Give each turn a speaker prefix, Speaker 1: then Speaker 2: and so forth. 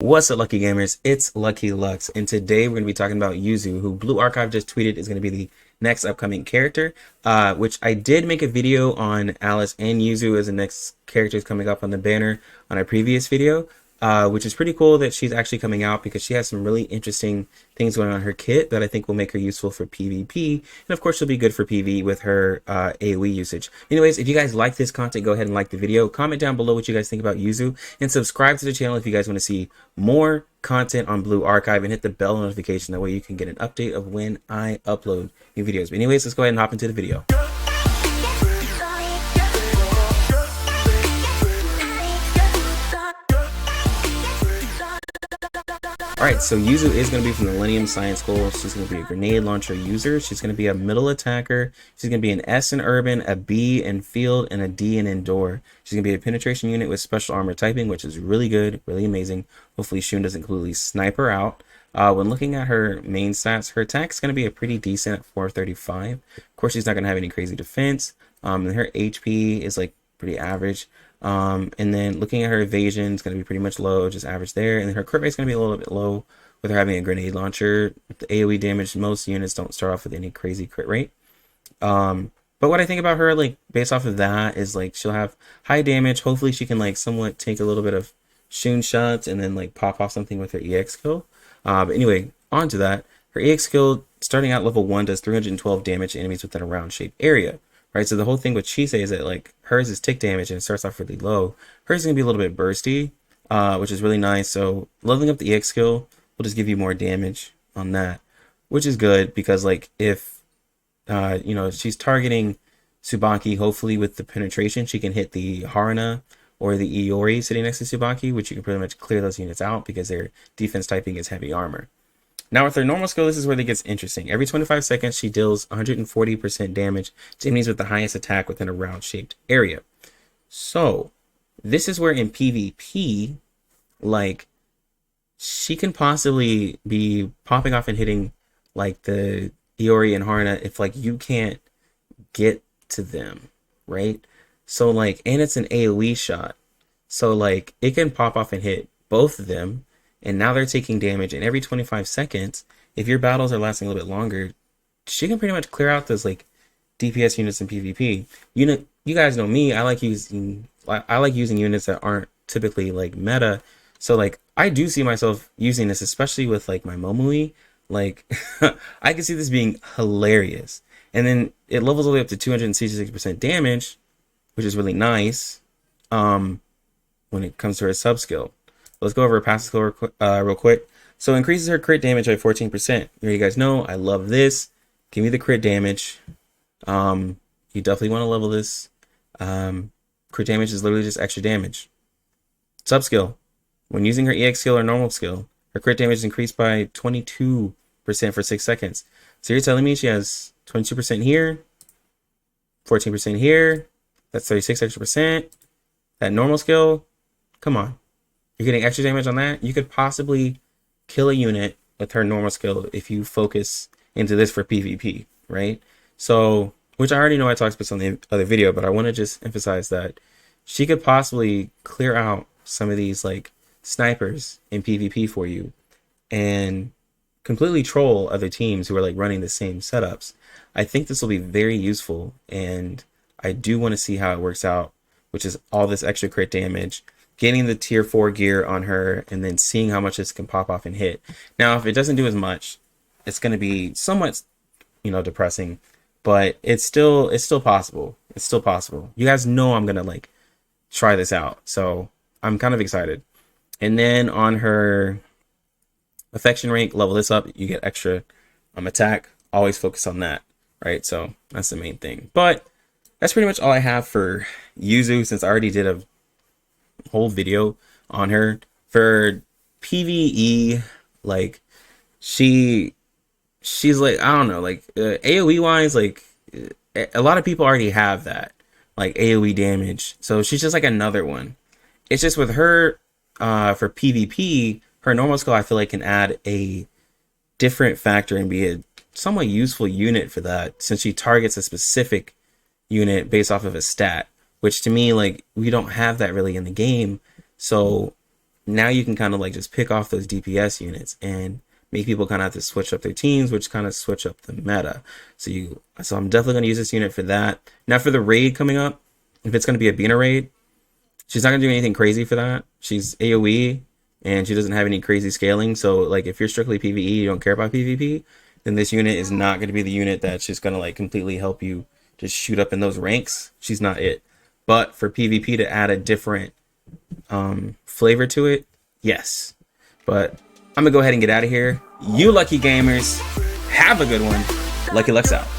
Speaker 1: What's up, Lucky Gamers? It's Lucky Lux, and today we're going to be talking about Yuzu, who Blue Archive just tweeted is going to be the next upcoming character, which I did make a video on Alice and Yuzu as the next characters coming up on the banner on a previous video, which is pretty cool that she's actually coming out because she has some really interesting things going on in her kit that I think will make her useful for PvP, and of course she'll be good for PvE with her AoE usage. Anyways, if you guys like this content, go ahead and like the video, comment down below what you guys think about Yuzu, and subscribe to the channel if you guys want to see more content on Blue Archive, and hit the bell notification. That way you can get an update of when I upload new videos. But anyways, let's go ahead and hop into the video. Alright, so Yuzu is going to be from the Millennium Science School. She's going to be a grenade launcher user. She's going to be a middle attacker. She's going to be an S in urban, a B in field, and a D in indoor. She's going to be a penetration unit with special armor typing, which is really good, really amazing. Hopefully Shun doesn't completely snipe her out. When looking at her main stats, her attack is going to be a pretty decent at 435. Of course, she's not going to have any crazy defense. And her HP is like pretty average. And then looking at her evasion, it's going to be pretty much low, just average there. And then her crit rate is going to be a little bit low with her having a grenade launcher. With the AoE damage, most units don't start off with any crazy crit rate. But what I think about her, like, based off of that, is like she'll have high damage. Hopefully she can like somewhat take a little bit of Shun shots and then like pop off something with her EX skill. But anyway, on to that. Her EX skill, starting out level 1, does 312 damage to enemies within a round shaped area. Right, so the whole thing with Chise is that like hers is tick damage and it starts off really low. Hers is gonna be a little bit bursty, which is really nice. So leveling up the EX skill will just give you more damage on that, which is good because like if she's targeting Tsubaki, hopefully with the penetration she can hit the Haruna or the Iori sitting next to Tsubaki, which you can pretty much clear those units out because their defense typing is heavy armor. Now with her normal skill, this is where it gets interesting. Every 25 seconds, she deals 140% damage to enemies with the highest attack within a round-shaped area. So, this is where in PvP, like, she can possibly be popping off and hitting, like, the Iori and Haruna if, like, you can't get to them, right? So, like, and it's an AoE shot. So, like, it can pop off and hit both of them. And now they're taking damage, and every 25 seconds, if your battles are lasting a little bit longer, she can pretty much clear out those like DPS units in PvP. You guys know me. I like using units that aren't typically like meta. So like I do see myself using this, especially with like my Momui. Like I can see this being hilarious. And then it levels all the way up to 266% damage, which is really nice. When it comes to her sub skill. Let's go over her passive skill real quick. So increases her crit damage by 14%. You guys know I love this. Give me the crit damage. You definitely want to level this. Crit damage is literally just extra damage. Sub skill. When using her EX skill or normal skill, her crit damage is increased by 22% for 6 seconds. So you're telling me she has 22% here, 14% here. That's 36 extra percent. That normal skill, come on. You're getting extra damage on that. You could possibly kill a unit with her normal skill if you focus into this for PvP, right? So, which I already know I talked about on the other video, but I want to just emphasize that she could possibly clear out some of these like snipers in PvP for you and completely troll other teams who are like running the same setups. I think this will be very useful, and I do want to see how it works out, which is all this extra crit damage, getting the tier 4 gear on her, and then seeing how much this can pop off and hit. Now, if it doesn't do as much, it's going to be somewhat, depressing, but it's still possible. It's still possible. You guys know I'm going to like try this out. So I'm kind of excited. And then on her affection rank, level this up, you get extra attack. Always focus on that, right? So that's the main thing. But that's pretty much all I have for Yuzu, since I already did a whole video on her. For PvE, like she's like, I don't know, like AoE wise, like a lot of people already have that like AoE damage, so she's just like another one. It's just with her for PvP, her normal skill I feel like can add a different factor and be a somewhat useful unit for that, since she targets a specific unit based off of a stat, which to me, like, we don't have that really in the game. So now you can kind of like just pick off those DPS units and make people kind of have to switch up their teams, which kind of switch up the meta. So I'm definitely going to use this unit for that. Now for the raid coming up, if it's going to be a Bina raid, she's not going to do anything crazy for that. She's AoE and she doesn't have any crazy scaling. So like if you're strictly PvE, you don't care about PvP, then this unit is not going to be the unit that's just going to like completely help you just shoot up in those ranks. She's not it. But for PvP to add a different flavor to it, yes. But I'm gonna go ahead and get out of here. You lucky gamers, have a good one. Lucky Lux out.